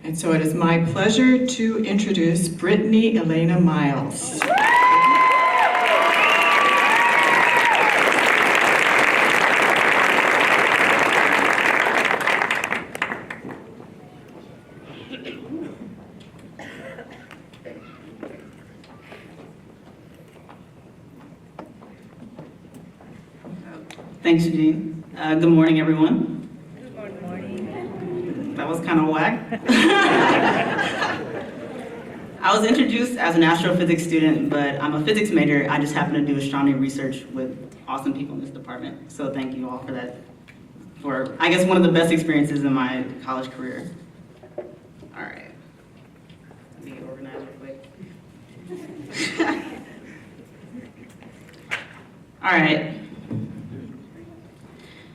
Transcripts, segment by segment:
And so it is my pleasure to introduce Brittany Elena Miles. Thanks, Jean. Good morning, everyone. Good morning. That was kind of whack. I was introduced as an astrophysics student, but I'm a physics major. I just happen to do astronomy research with awesome people in this department. So thank you all for that, for, I guess, one of the best experiences in my college career. All right. Let me get organized real quick. All right.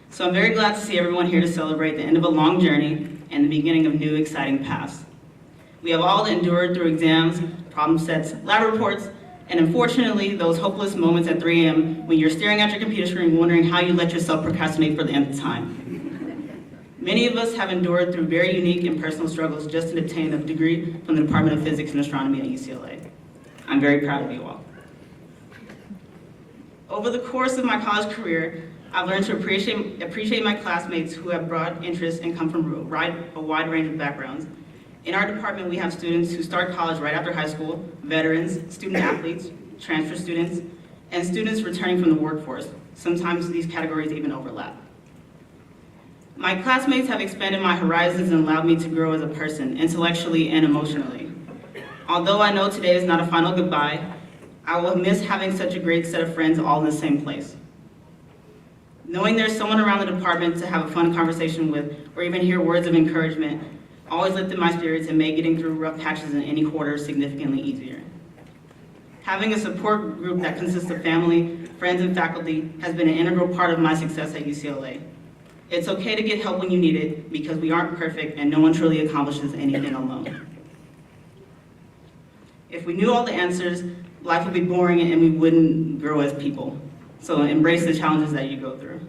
So I'm very glad to see everyone here to celebrate the end of a long journey and the beginning of new exciting paths. We have all endured through exams, problem sets, lab reports, and unfortunately, those hopeless moments at 3 a.m. when you're staring at your computer screen wondering how you let yourself procrastinate for the nth time. Many of us have endured through very unique and personal struggles just to obtain a degree from the Department of Physics and Astronomy at UCLA. I'm very proud of you all. Over the course of my college career, I've learned to appreciate my classmates who have broad interests and come from a wide range of backgrounds. In our department, we have students who start college right after high school, veterans, student athletes, transfer students, and students returning from the workforce. Sometimes these categories even overlap. My classmates have expanded my horizons and allowed me to grow as a person, intellectually and emotionally. Although I know today is not a final goodbye, I will miss having such a great set of friends all in the same place. Knowing there's someone around the department to have a fun conversation with, or even hear words of encouragement, always lifted my spirits and made getting through rough patches in any quarter significantly easier. Having a support group that consists of family, friends, and faculty has been an integral part of my success at UCLA. It's okay to get help when you need it, because we aren't perfect and no one truly accomplishes anything alone. If we knew all the answers, life would be boring and we wouldn't grow as people. So embrace the challenges that you go through.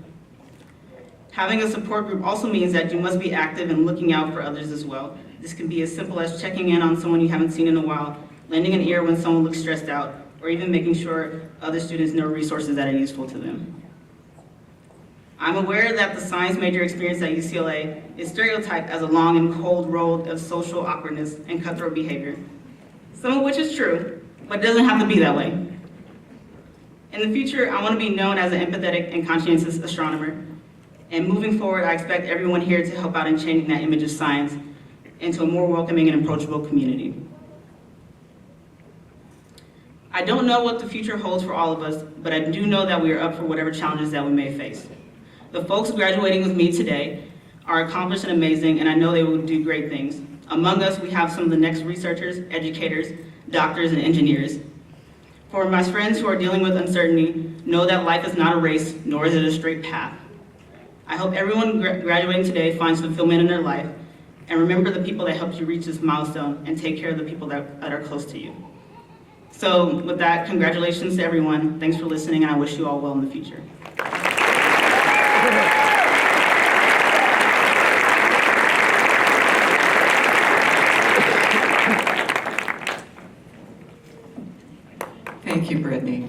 Having a support group also means that you must be active and looking out for others as well. This can be as simple as checking in on someone you haven't seen in a while, lending an ear when someone looks stressed out, or even making sure other students know resources that are useful to them. I'm aware that the science major experience at UCLA is stereotyped as a long and cold road of social awkwardness and cutthroat behavior, some of which is true, but it doesn't have to be that way. In the future, I want to be known as an empathetic and conscientious astronomer. And moving forward, I expect everyone here to help out in changing that image of science into a more welcoming and approachable community. I don't know what the future holds for all of us, but I do know that we are up for whatever challenges that we may face. The folks graduating with me today are accomplished and amazing, and I know they will do great things. Among us, we have some of the next researchers, educators, doctors, and engineers. For my friends who are dealing with uncertainty, know that life is not a race, nor is it a straight path. I hope everyone graduating today finds fulfillment in their life, and remember the people that helped you reach this milestone, and take care of the people that are close to you. So with that, congratulations to everyone. Thanks for listening, and I wish you all well in the future. Thank you, Brittany.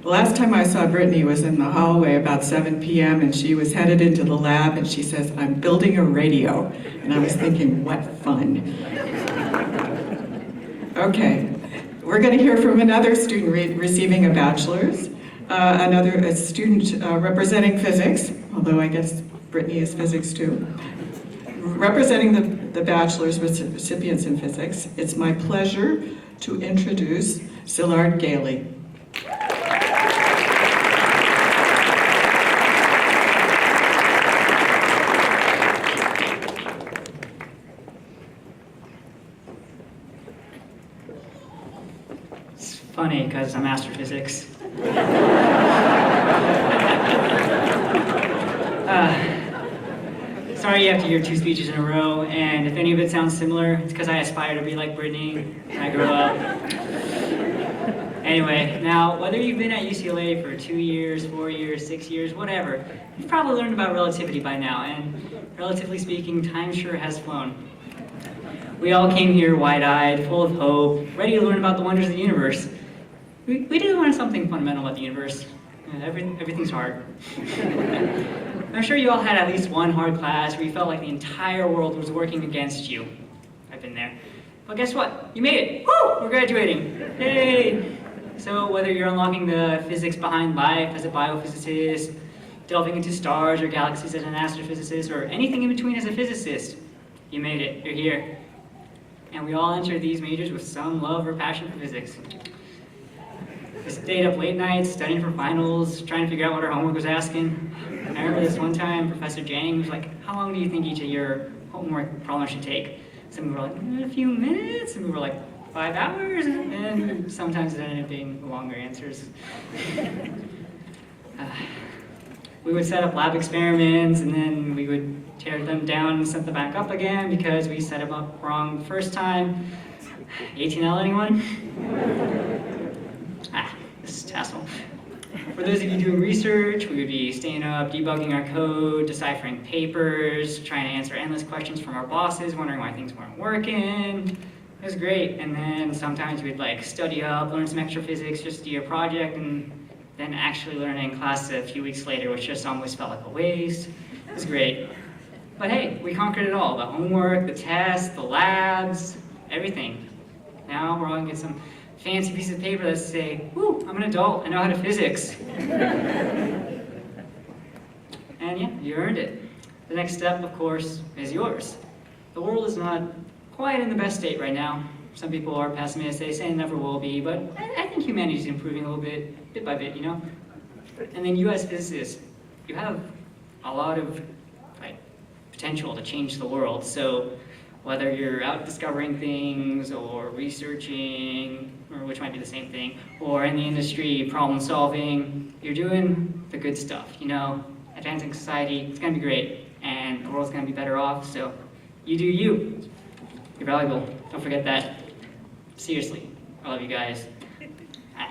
The last time I saw Brittany was in the hallway about 7 p.m. and she was headed into the lab and she says, "I'm building a radio." And I was thinking, what fun. Okay, we're going to hear from another student receiving a bachelor's, a student representing physics, although I guess Brittany is physics too. Representing the bachelor's recipients in physics, it's my pleasure to introduce Szilard Gailey. It's funny because I'm astrophysics. Sorry you have to hear 2 speeches in a row, and if any of it sounds similar, it's because I aspire to be like Brittany when I grow up. Anyway, now, whether you've been at UCLA for 2 years, 4 years, 6 years, whatever, you've probably learned about relativity by now, and relatively speaking, time sure has flown. We all came here wide-eyed, full of hope, ready to learn about the wonders of the universe. We did learn something fundamental about the universe. Everything's hard. I'm sure you all had at least one hard class where you felt like the entire world was working against you. I've been there. But guess what? You made it! Woo! We're graduating! Yay! So whether you're unlocking the physics behind life as a biophysicist, delving into stars or galaxies as an astrophysicist, or anything in between as a physicist, you made it. You're here. And we all entered these majors with some love or passion for physics. We stayed up late nights, studying for finals, trying to figure out what our homework was asking. I remember this one time, Professor Jang was like, how long do you think each of your homework problems should take? Some we were like, a few minutes, and we were like, 5 hours, and sometimes it ended up being longer answers. We would set up lab experiments, and then we would tear them down and set them back up again because we set them up wrong the first time. 18L, anyone? This is tassel. For those of you doing research, we would be staying up, debugging our code, deciphering papers, trying to answer endless questions from our bosses, wondering why things weren't working. It was great. And then sometimes we'd like study up, learn some extra physics, just do a project, and then actually learn it in class a few weeks later, which just almost felt like a waste. It was great. But hey, we conquered it all. The homework, the tests, the labs, everything. Now we're all gonna get some fancy piece of paper that say, woo, I'm an adult, I know how to physics. And yeah, you earned it. The next step, of course, is yours. The world is not quite in the best state right now. Some people are pessimists, they say it never will be, but I think humanity is improving a little bit by bit, you know? And then you as physicists, you have a lot of potential to change the world. So whether you're out discovering things or researching, or which might be the same thing, or in the industry, problem solving, you're doing the good stuff, you know? Advancing society, it's gonna be great, and the world's gonna be better off, so you do you. You're valuable, don't forget that. Seriously, I love you guys. I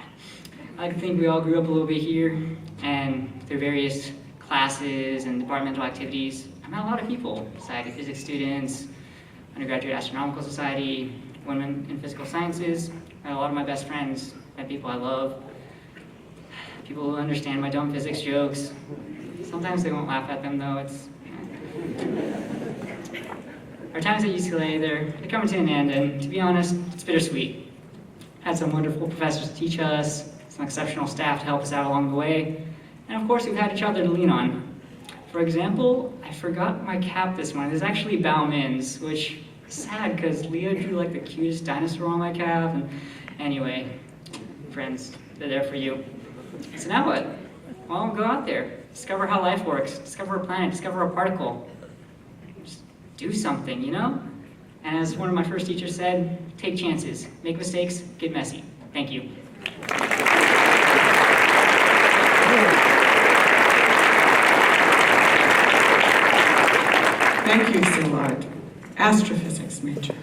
like to think we all grew up a little bit here, and through various classes and departmental activities, I met a lot of people, Society of Physics students, Undergraduate Astronomical Society, women in physical sciences. I had a lot of my best friends, and people I love, people who understand my dumb physics jokes. Sometimes they won't laugh at them though, Our times at UCLA, they're coming to an end, and to be honest, it's bittersweet. Had some wonderful professors to teach us, some exceptional staff to help us out along the way, and of course we've had each other to lean on. For example, I forgot my cap this morning. There's actually Bao Min's, which is sad because Leo drew like the cutest dinosaur on my cap. And anyway, friends, they're there for you. So now what? Well, go out there, discover how life works, discover a planet, discover a particle. Just do something, you know? And as one of my first teachers said, take chances, make mistakes, get messy. Thank you. Thank you, Szilard. Astrophysics major.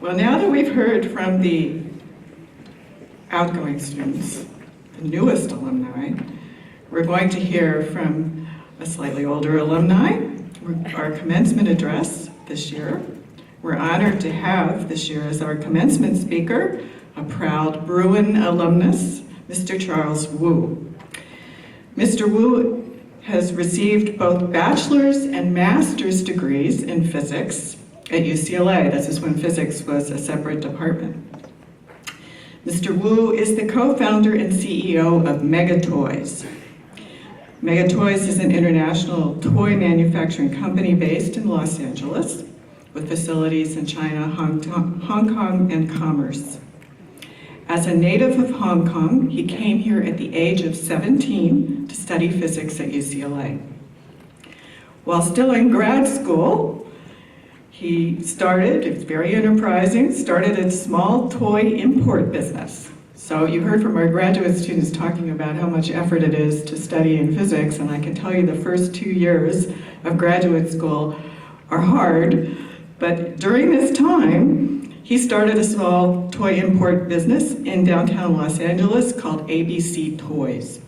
Well, now that we've heard from the outgoing students, the newest alumni, we're going to hear from a slightly older alumni, our commencement address this year. We're honored to have this year as our commencement speaker, a proud Bruin alumnus, Mr. Charles Wu. Mr. Wu has received both bachelor's and master's degrees in physics at UCLA. This is when physics was a separate department. Mr. Wu is the co-founder and CEO of Megatoys. Megatoys is an international toy manufacturing company based in Los Angeles with facilities in China, Hong Kong, and commerce. As a native of Hong Kong, he came here at the age of 17 to study physics at UCLA. While still in grad school, he started, it's very enterprising, started a small toy import business. So you heard from our graduate students talking about how much effort it is to study in physics, and I can tell you the first 2 years of graduate school are hard, but during this time, he started a small toy import business in downtown Los Angeles called ABC Toys.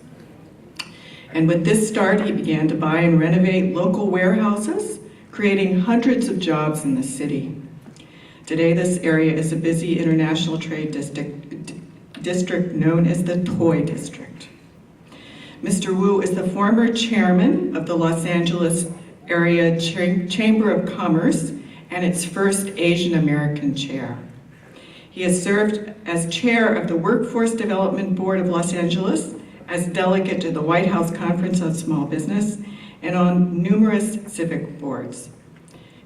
And with this start, he began to buy and renovate local warehouses, creating hundreds of jobs in the city. Today, this area is a busy international trade district known as the Toy District. Mr. Wu is the former chairman of the Los Angeles Area Chamber of Commerce and its first Asian American chair. He has served as chair of the Workforce Development Board of Los Angeles, as delegate to the White House Conference on Small Business, and on numerous civic boards.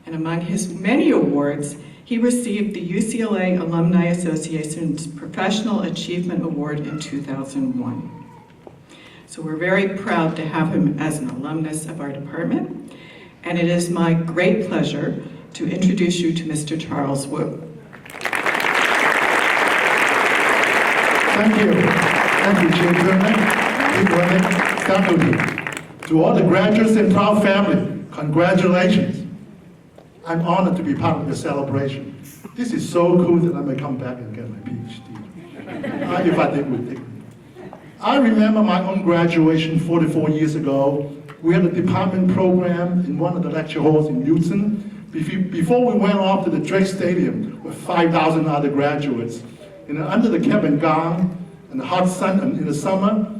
And among his many awards, he received the UCLA Alumni Association's Professional Achievement Award in 2001. So we're very proud to have him as an alumnus of our department, and it is my great pleasure to introduce you to Mr. Charles Wu. Thank you. Thank you, Chairman, faculty. To all the graduates and proud family, congratulations. I'm honored to be part of the celebration. This is so cool that I may come back and get my PhD. If I did with dignity. I remember my own graduation 44 years ago. We had a department program in one of the lecture halls in Houston. Before we went off to the Drake Stadium with 5,000 other graduates. Under the cap and gown and the hot sun in the summer,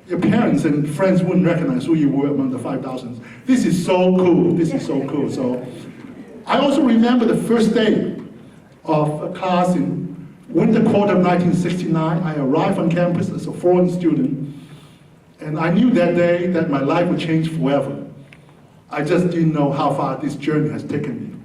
your parents and friends wouldn't recognize who you were among the 5,000. This is so cool. This is so cool. So I also remember the first day of a class in winter quarter of 1969. I arrived on campus as a foreign student, and I knew that day that my life would change forever. I just didn't know how far this journey has taken me.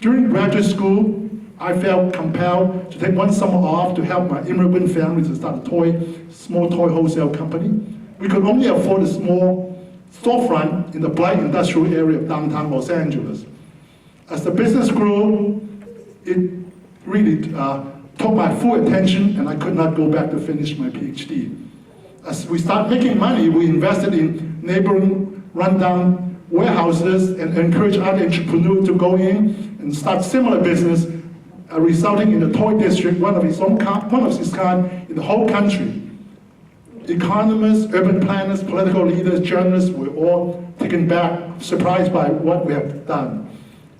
During graduate school, I felt compelled to take one summer off to help my immigrant family to start a small toy wholesale company. We could only afford a small storefront in the bright industrial area of downtown Los Angeles. As the business grew, it really took my full attention, and I could not go back to finish my PhD. As we started making money, we invested in neighboring rundown warehouses and encouraged other entrepreneurs to go in and start similar business, resulting in the toy district, one of its kind in the whole country. Economists, urban planners, political leaders, journalists were all taken back, surprised by what we have done.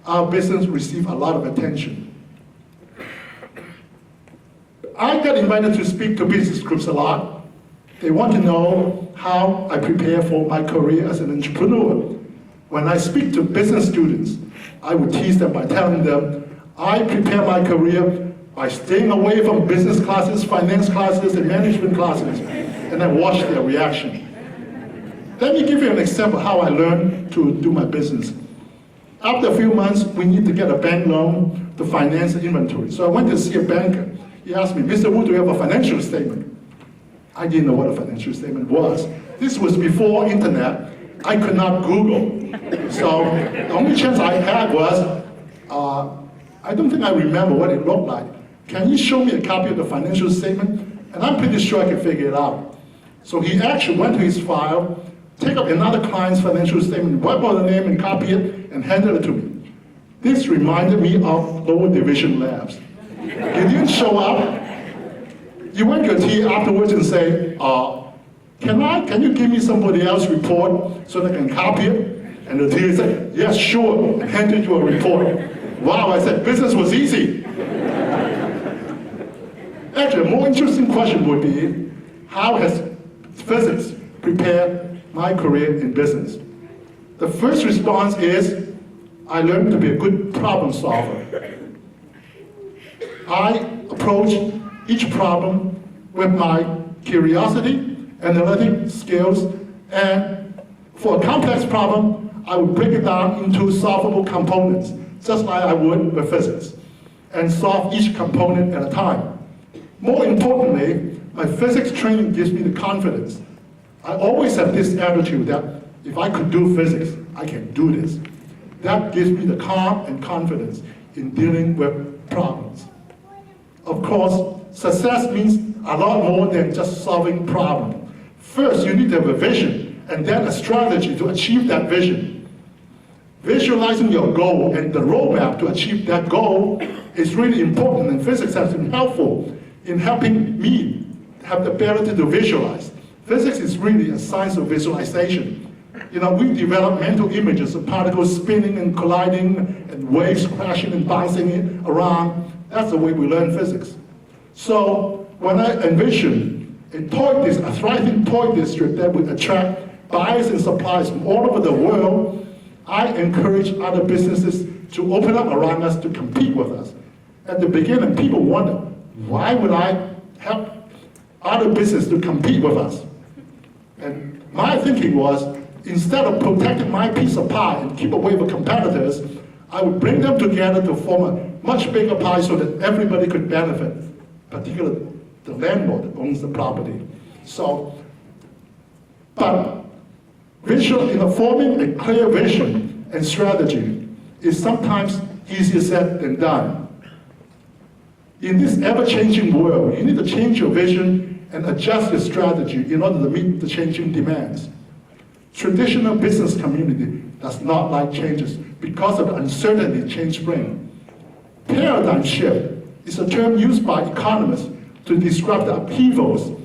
Our business received a lot of attention. I got invited to speak to business groups a lot. They want to know how I prepare for my career as an entrepreneur. When I speak to business students, I would tease them by telling them, I prepare my career by staying away from business classes, finance classes, and management classes, and I watch their reaction. Let me give you an example of how I learned to do my business. After a few months, we need to get a bank loan to finance the inventory. So I went to see a banker. He asked me, Mr. Wu, do you have a financial statement? I didn't know what a financial statement was. This was before internet. I could not Google. So the only chance I had was, I don't think I remember what it looked like. Can you show me a copy of the financial statement? And I'm pretty sure I can figure it out. So he actually went to his file, take up another client's financial statement, wipe out the name and copy it, and handed it to me. This reminded me of lower division labs. You didn't show up. You went to your TA afterwards and say, can you give me somebody else's report so that I can copy it? And the TA said, yes, sure, and handed you a report. Wow, I said, business was easy. Actually, a more interesting question would be, how has physics prepared my career in business? The first response is, I learned to be a good problem solver. I approach each problem with my curiosity, analytic skills, and for a complex problem, I would break it down into solvable components, just like I would with physics, and solve each component at a time. More importantly, my physics training gives me the confidence. I always have this attitude that if I could do physics, I can do this. That gives me the calm and confidence in dealing with problems. Of course, success means a lot more than just solving problems. First, you need to have a vision, and then a strategy to achieve that vision. Visualizing your goal and the roadmap to achieve that goal is really important, and physics has been helpful in helping me have the ability to visualize. Physics is really a science of visualization. We develop mental images of particles spinning and colliding and waves crashing and bouncing around. That's the way we learn physics. So when I envision a thriving toy district that would attract buyers and suppliers from all over the world, I encourage other businesses to open up around us to compete with us. At the beginning, people wonder, why would I help other businesses to compete with us? And my thinking was, instead of protecting my piece of pie and keep away with competitors, I would bring them together to form a much bigger pie so that everybody could benefit, particularly the landlord that owns the property. But forming a clear vision and strategy is sometimes easier said than done. In this ever-changing world, you need to change your vision and adjust your strategy in order to meet the changing demands. Traditional business community does not like changes because of the uncertainty change brings. Paradigm shift is a term used by economists to describe the upheavals